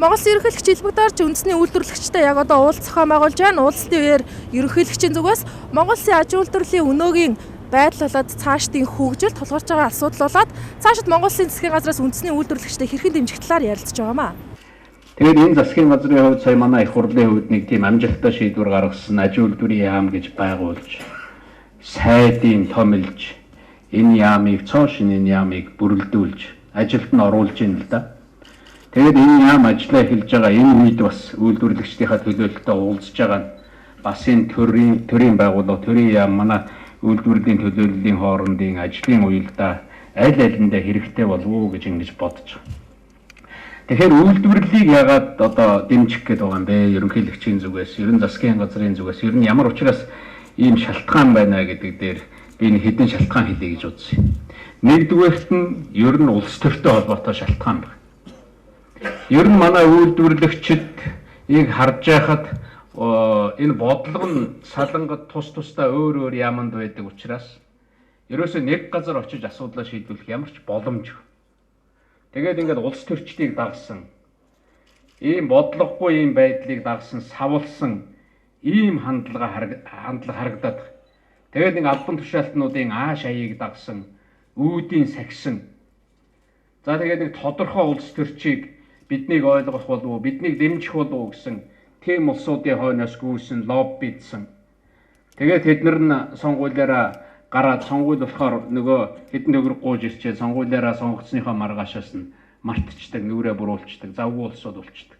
Монгол ерөнхийлөгч Илбэгдорж үндэсний үйлдвэрлэгчтэй яг одоо уулзах байгуулж байна. Уулзалтын үеэр ерөнхийлөгчийн зүгээс Монгол Улсын аж үйлдвэрлэлийн өнөөгийн байдал болоод цаашдын хөгжил тулгарч байгаа асуудал болоод цаашид Монгол Улсын засгийн газраас үндэсний үйлдвэрлэгчтэй хэрхэн дэмжих талаар ярилцж байгаамаа. Тэгээд энэ засгийн газрын хувьд сая манай их хурлын хувьд нэг тийм амжилттай шийдвэр гаргасан аж үйлдвэрийн яам гэж байгуулж сайдын томилж энэ яамыг цоошин энэ яамыг бүрэлдүүлж ажилд нь оруулж ийн л да. Тэгээд энэ яам ажиллаа эхэлж байгаа энэ үед бас үйлдвэрлэгчдийнхаа төлөөлөлтөд уулзж байгаа нь бас энэ төрийн байгууллага төрийн яам манай үйлдвэрлэлийн төлөөллийн хоорондын ажлын уялдаа аль алиндаа хэрэгтэй болов уу гэж ингэж бодож байгаа. Тэгэхээр үйлдвэрлэлийг яагаад одоо дэмжих гээд байгаа юм бэ? Ерөнхийлөгчийн зүгээс, ерөн засгийн газрын зүгээс ер нь ямар учраас ийм шалтгаан байна гэдэг дээр би нэг хэдэн шалтгаан хэлье гэж бодсон. Нэгдүгээрт нь ер нь улс төртэй холбоотой шалтгаан байна. Ер нь манай үйлдвэрлэгчид харж байхад энэ бодлого нь салангад тус тусдаа өөр яамд байдаг учраас ерөөсөө нэг газар очиж асуудлаа шийдвэрлэх ямар ч боломжгүй. Тэгээд ингээд улс төрчдийг дагсан, ийм бодлогогүй ийм байдлыг дагсан, савлсан ийм хандлага харагдаад. Тэгээд ингээд албан тушаалтнуудын ааш аяыг дагсан, үүдийн сахисан. За тэгээд нэг тодорхой улс төрчийг биднийг ойлгох болов уу, биднийг дэмжих болов уу гэсэн тийм улсуудын хойноос гүйсэн, лоббидсан. Тэгээд тэднэр нь сонгуулиараа гараад сонгуул болохоор нөгөө хэдэн төгрөг гууж ирчээ сонгуулиараа сонгогдсныхоо маргаашаас нь мартчихдаг, нүрээ буруулцдаг, завгүй улсууд болчдаг.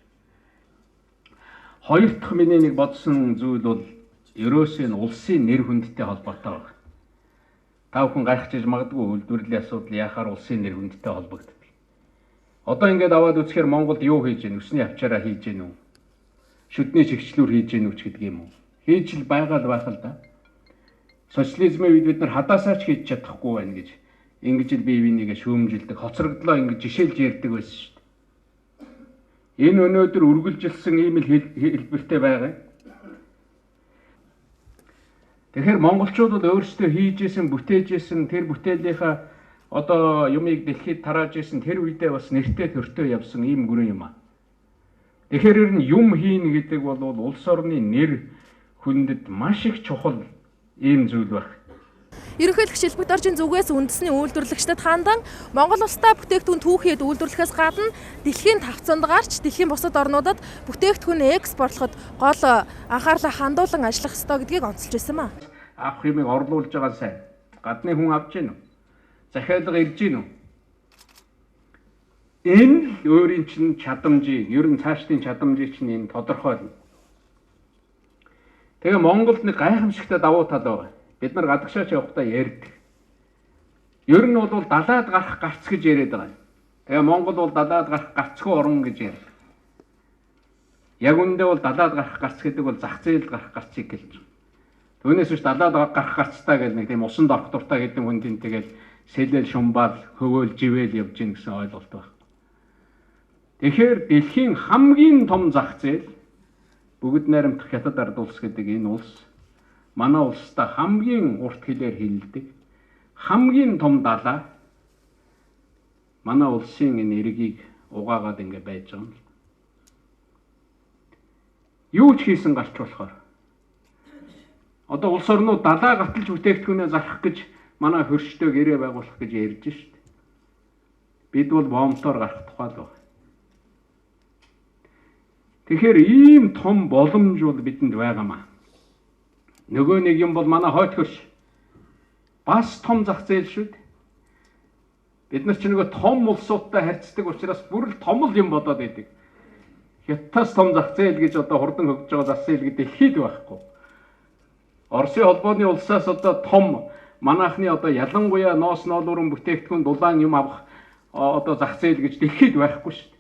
Хоёр дахь миний нэг бодсон зүйл бол ерөөсөө нь улсын нэр хүндтэй холбоотой байна. Та бүхэн гайхаж магадгүй үйлдвэрлэлийн асуудал яхаар улсын нэр хүндтэй холбогддог. Одоо ингээд аваад үзэхээр Монголд юу хийж гэнэ? Үсний авчаараа хийж гэнэ үү? Шүдний чигчлүүр хийж гэнэ үү гэдэг юм уу? Хийж л байгаа л байх л да. Социализмын үед бид нар хадаасаа ч хийж чадахгүй байна гэж ингэж л бие бинийгээ шүүмжилдэг, хоцрогдлоо ингэж жишээлж ярьдаг байсан шүү дээ. Энэ өнөөдөр үргэлжилсэн ийм л хэлбэртэй байгаа. Тэгэхээр монголчууд бол өөрсдөө хийжсэн, бүтээжсэн тэр бүтээлийнхаа одоо юмыг дэлхийд тарааж исэн тэр үедээ бас нэртэй төртөө явсан ийм гүрэн юм аа. Тэгэхээр ер нь юм хийн гэдэг бол улс орны нэр хүндэд маш их чухал ийм зүйл байна. Ерөнхийлөгч Илбэгдоржийн зүгээс үндэсний үйлдвэрлэгчдэд хандан Монгол улстай бүтээгдэхүүн түүхийд үйлдвэрлэхээс гадна дэлхийн тавцанд гарч дэлхийн бусад орнуудад бүтээгдэхүүн экспортлоход гол анхаарлаа хандуулан ажиллах ёстой гэдгийг онцолж байсан маа. Авах юмыг орлуулж байгаа сайн. Гадны хүн авч гин үү? Захиалга ирж гин үү? Энэ өөрийн чинь чадамжийг, ер нь цаашдын чадамжийг чинь энэ тодорхойлно. Тэгээ Монголд нэг гайхамшигтай давуу тал байгаа. Бид нар гадагшаач явахдаа ярьдаг. Ер нь бол далаад гарах гарц гэж яриад байгаа. Тэгээ Монгол бол далаад гарах гарцгүй орн гэж ярьдаг. Яг үндэ бол далаад гарах гарц гэдэг бол зах зээлд гарах гарцыг гэлж байгаа. Түүнээс биш далаад гарах гарцтай гэж нэг тийм усанд орох дуртай гэдэг хүн тийм тэгэл сэлэл шумбал хөвөөл живээл явж гин гэсэн ойлголт байна. Тэгэхээр дэлхийн хамгийн том зах зээл бүгд найрамдах хятад ард улс гэдэг энэ улс манай улстай хамгийн урт хэлээр хэлдэг хамгийн том далаа манай улсын энэ эргийг угаагаад ингэ байж байгаа юм. Юу ч хийсэн гарч болохоор одоо улс орнууд далаа гаталж бүтээгдэхүүнээ зарах гэж манай хөрштэй гэрээ байгуулах гэж ярьж шít. Бид бол бомтоор гарах тухай л байна. Тэгэхээр ийм том боломж бол бидэнд байгаамаа. Нөгөө нэг юм бол манай хойд хөрш бас том зах зээл шүү дээ. Бид нар ч нөгөө том улсуудтай харьцдаг учраас бүр л том л юм бодоод байдаг. Хятадаас том зах зээл гэж одоо хурдан хөгжиж байгаа зах зээл гэдэг дэлхийд байхгүй. Оросын холбооны улсаас одоо том манайхны одоо ялангуяа ноос ноолуурын бүтээгдэхүүн дулаан юм авах одоо зах зээл гэж дэлхийд байхгүй шүү дээ.